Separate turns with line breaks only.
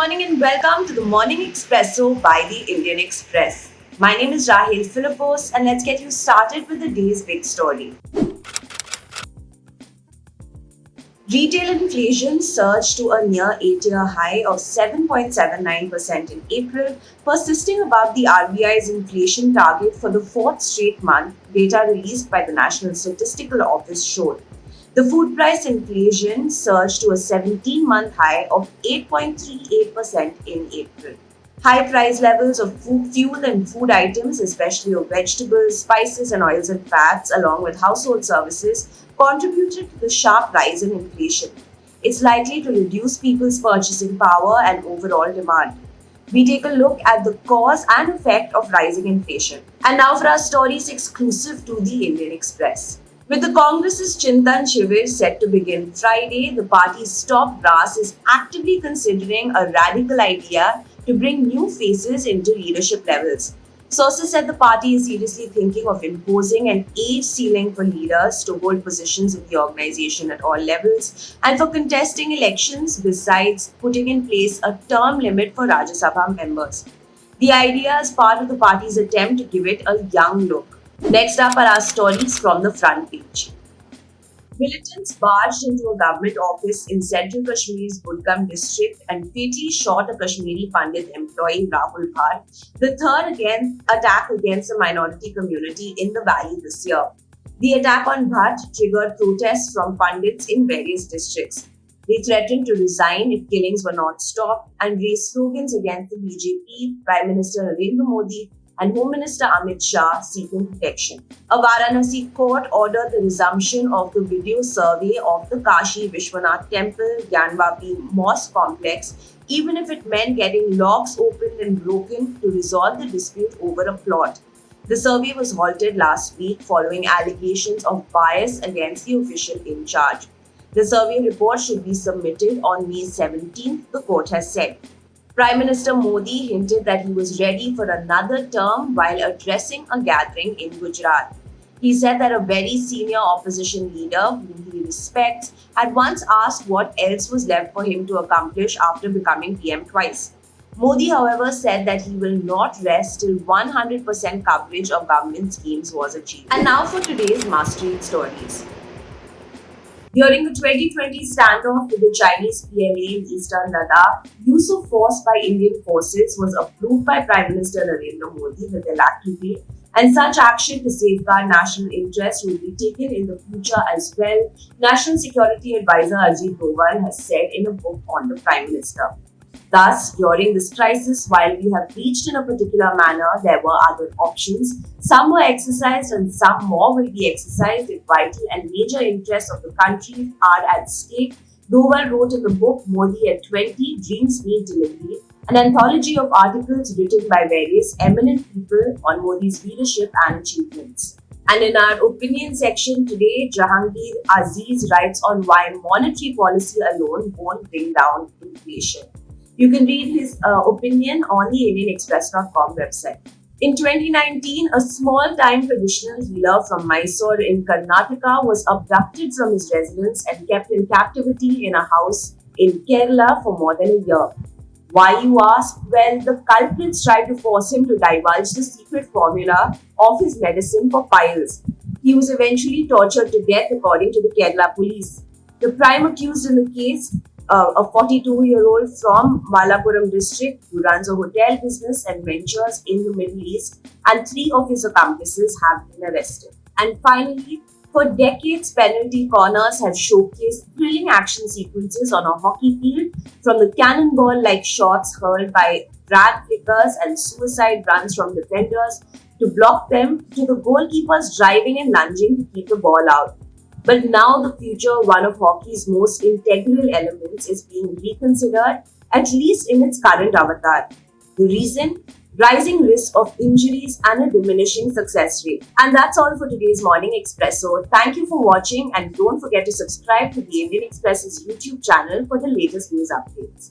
morning and welcome to the Morning Espresso by the Indian Express. My name is Rahil Philippos and let's get you started with the day's big story. Retail inflation surged to a near 8-year high of 7.79% in April, persisting above the RBI's inflation target for the fourth straight month, data released by the National Statistical Office showed. The food price inflation surged to a 17-month high of 8.38% in April. High price levels of fuel and food items, especially of vegetables, spices, and oils and fats, along with household services, contributed to the sharp rise in inflation. It's likely to reduce people's purchasing power and overall demand. We take a look at the cause and effect of rising inflation. And now for our stories exclusive to the Indian Express. With the Congress's Chintan Shivir set to begin Friday, the party's top brass is actively considering a radical idea to bring new faces into leadership levels. Sources said the party is seriously thinking of imposing an age ceiling for leaders to hold positions in the organization at all levels and for contesting elections, besides putting in place a term limit for Rajya Sabha members. The idea is part of the party's attempt to give it a young look. Next up are our stories from the front page. Militants barged into a government office in central Kashmir's Budgam district and fatally shot a Kashmiri Pandit employee Rahul Bhatt, the third attack against a minority community in the valley this year. The attack on Bhatt triggered protests from Pandits in various districts. They threatened to resign if killings were not stopped and raised slogans against the BJP, Prime Minister Narendra Modi, and Home Minister Amit Shah seeking protection. A Varanasi court ordered the resumption of the video survey of the Kashi Vishwanath Temple Gyanvapi Mosque complex, even if it meant getting locks opened and broken to resolve the dispute over a plot. The survey was halted last week following allegations of bias against the official in charge. The survey report should be submitted on May 17th, the court has said. Prime Minister Modi hinted that he was ready for another term while addressing a gathering in Gujarat. He said that a very senior opposition leader, whom he respects, had once asked what else was left for him to accomplish after becoming PM twice. Modi, however, said that he will not rest till 100% coverage of government schemes was achieved. And now for today's must-read stories. During the 2020 standoff with the Chinese PLA in eastern Ladakh, use of force by Indian forces was approved by Prime Minister Narendra Modi with alacrity, and such action to safeguard national interests will be taken in the future as well, National Security Advisor Ajit Doval has said in a book on the Prime Minister. Thus, during this crisis, while we have reached in a particular manner, there were other options. Some were exercised and some more will be exercised if vital and major interests of the country are at stake. Doval wrote in the book Modi at 20, Dreams Need Delivery, an anthology of articles written by various eminent people on Modi's leadership and achievements. And in our opinion section today, Jahangir Aziz writes on why monetary policy alone won't bring down inflation. You can read his opinion on the IndianExpress.com website. In 2019, a small-time traditional healer from Mysore in Karnataka was abducted from his residence and kept in captivity in a house in Kerala for more than a year. Why, you ask? Well, the culprits tried to force him to divulge the secret formula of his medicine for piles. He was eventually tortured to death according to the Kerala police. The prime accused in the case, a 42-year-old from Malapuram district who runs a hotel business and ventures in the Middle East, and 3 of his accomplices have been arrested. And finally, for decades, penalty corners have showcased thrilling action sequences on a hockey field, from the cannonball-like shots hurled by drag flickers and suicide runs from defenders to block them, to the goalkeepers driving and lunging to keep the ball out. But now the future, one of hockey's most integral elements, is being reconsidered, at least in its current avatar. The reason? Rising risk of injuries and a diminishing success rate. And that's all for today's Morning Espresso. Thank you for watching and don't forget to subscribe to the Indian Express's YouTube channel for the latest news updates.